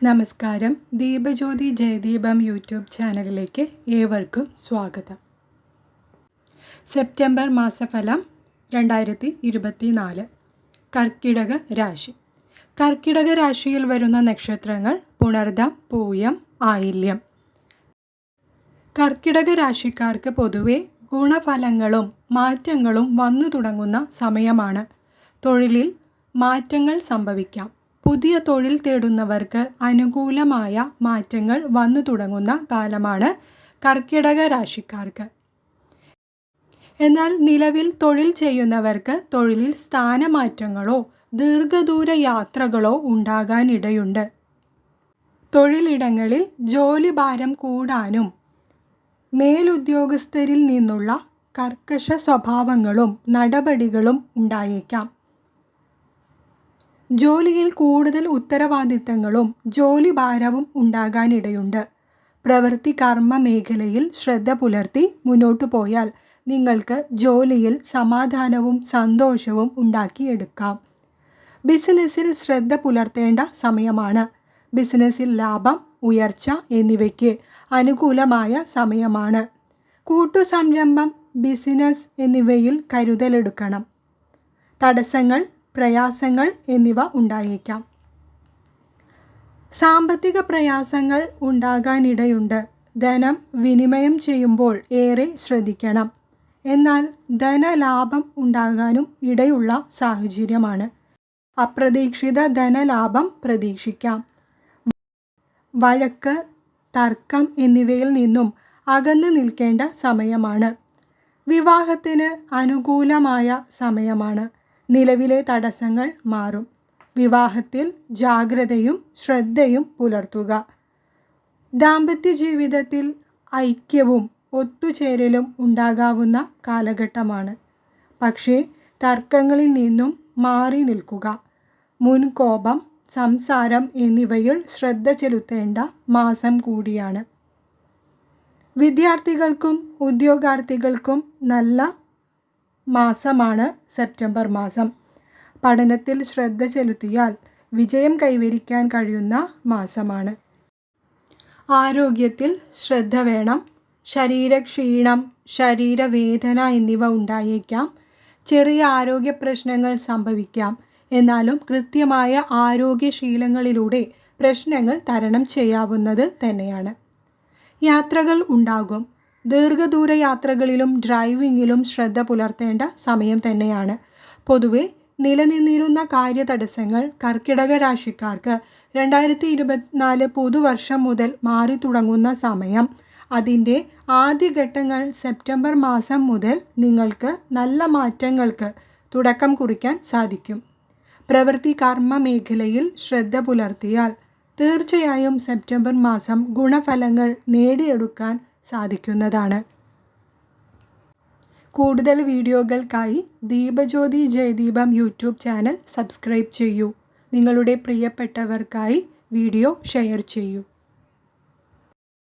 നമസ്കാരം. ദീപജ്യോതി ജയദീപം യൂട്യൂബ് ചാനലിലേക്ക് ഏവർക്കും സ്വാഗതം. സെപ്റ്റംബർ മാസഫലം 2024. കർക്കിടക രാശി. കർക്കിടക രാശിയിൽ വരുന്ന നക്ഷത്രങ്ങൾ പുണർദം, പൂയം, ആയില്യം. കർക്കിടക രാശിക്കാർക്ക് പൊതുവെ ഗുണഫലങ്ങളും മാറ്റങ്ങളും വന്നു തുടങ്ങുന്ന സമയമാണ്. തൊഴിലിൽ മാറ്റങ്ങൾ സംഭവിക്കാം. പുതിയ തൊഴിൽ തേടുന്നവർക്ക് അനുകൂലമായ മാറ്റങ്ങൾ വന്നു തുടങ്ങുന്ന കാലമാണ് കർക്കിടക രാശിക്കാർക്ക്. എന്നാൽ നിലവിൽ തൊഴിൽ ചെയ്യുന്നവർക്ക് തൊഴിലിൽ സ്ഥാനമാറ്റങ്ങളോ ദീർഘദൂര യാത്രകളോ ഉണ്ടാകാനിടയുണ്ട്. തൊഴിലിടങ്ങളിൽ ജോലിഭാരം കൂടാനും മേലുദ്യോഗസ്ഥരിൽ നിന്നുള്ള കർക്കശ സ്വഭാവങ്ങളും നടപടികളും ഉണ്ടായേക്കാം. ജോലിയിൽ കൂടുതൽ ഉത്തരവാദിത്തങ്ങളും ജോലിഭാരവും ഉണ്ടാകാനിടയുണ്ട്. പ്രവൃത്തി കർമ്മ മേഖലയിൽ ശ്രദ്ധ പുലർത്തി മുന്നോട്ടു പോയാൽ നിങ്ങൾക്ക് ജോലിയിൽ സമാധാനവും സന്തോഷവും ഉണ്ടാക്കിയെടുക്കാം. ബിസിനസ്സിൽ ശ്രദ്ധ പുലർത്തേണ്ട സമയമാണ്. ബിസിനസ്സിൽ ലാഭം, ഉയർച്ച എന്നിവയ്ക്ക് അനുകൂലമായ സമയമാണ്. കൂട്ടുസംരംഭം, ബിസിനസ് എന്നിവയിൽ കരുതലെടുക്കണം. തടസ്സങ്ങൾ, പ്രയാസങ്ങൾ എന്നിവ ഉണ്ടായേക്കാം. സാമ്പത്തിക പ്രയാസങ്ങൾ ഉണ്ടാകാനിടയുണ്ട്. ധനം വിനിമയം ചെയ്യുമ്പോൾ ഏറെ ശ്രദ്ധിക്കണം. എന്നാൽ ധനലാഭം ഉണ്ടാകാനും ഇടയുള്ള സാഹചര്യമാണ്. അപ്രതീക്ഷിത ധനലാഭം പ്രതീക്ഷിക്കാം. വഴക്ക്, തർക്കം എന്നിവയിൽ നിന്നും അകന്നു നിൽക്കേണ്ട സമയമാണ്. വിവാഹത്തിന് അനുകൂലമായ സമയമാണ്. നിലവിലെ തടസ്സങ്ങൾ മാറും. വിവാഹത്തിൽ ജാഗ്രതയും ശ്രദ്ധയും പുലർത്തുക. ദാമ്പത്യ ജീവിതത്തിൽ ഐക്യവും ഒത്തുചേരലും ഉണ്ടാകാവുന്ന കാലഘട്ടമാണ്. പക്ഷേ തർക്കങ്ങളിൽ നിന്നും മാറി നിൽക്കുക. മുൻകോപം, സംസാരം എന്നിവയിൽ ശ്രദ്ധ ചെലുത്തേണ്ട മാസം കൂടിയാണ്. വിദ്യാർത്ഥികൾക്കും ഉദ്യോഗാർത്ഥികൾക്കും നല്ല മാസമാണ് സെപ്റ്റംബർ മാസം. പഠനത്തിൽ ശ്രദ്ധ ചെലുത്തിയാൽ വിജയം കൈവരിക്കാൻ കഴിയുന്ന മാസമാണ്. ആരോഗ്യത്തിൽ ശ്രദ്ധ വേണം. ശരീരക്ഷീണം, ശരീരവേദന എന്നിവ ഉണ്ടായേക്കാം. ചെറിയ ആരോഗ്യ പ്രശ്നങ്ങൾ സംഭവിക്കാം. എന്നാലും കൃത്യമായ ആരോഗ്യശീലങ്ങളിലൂടെ പ്രശ്നങ്ങൾ തരണം ചെയ്യാവുന്നത് തന്നെയാണ്. യാത്രകൾ ഉണ്ടാകും. ദീർഘദൂര യാത്രകളിലും ഡ്രൈവിങ്ങിലും ശ്രദ്ധ പുലർത്തേണ്ട സമയം തന്നെയാണ്. പൊതുവെ നിലനിന്നിരുന്ന കാര്യതടസ്സങ്ങൾ കർക്കിടക രാശിക്കാർക്ക് 2024 പുതുവർഷം മുതൽ മാറി തുടങ്ങുന്ന സമയം. അതിൻ്റെ ആദ്യഘട്ടങ്ങൾ സെപ്റ്റംബർ മാസം മുതൽ നിങ്ങൾക്ക് നല്ല മാറ്റങ്ങൾക്ക് തുടക്കം കുറിക്കാൻ സാധിക്കും. പ്രവൃത്തി കർമ്മ മേഖലയിൽ ശ്രദ്ധ പുലർത്തിയാൽ തീർച്ചയായും സെപ്റ്റംബർ മാസം ഗുണഫലങ്ങൾ നേടിയെടുക്കാൻ സാധിക്കുന്നതാണ്. കൂടുതൽ വീഡിയോകൾക്കായി Deepajyothi Jayadeepam YouTube channel subscribe ചെയ്യൂ. നിങ്ങളുടെ പ്രിയപ്പെട്ടവർക്കായി വീഡിയോ ഷെയർ ചെയ്യൂ.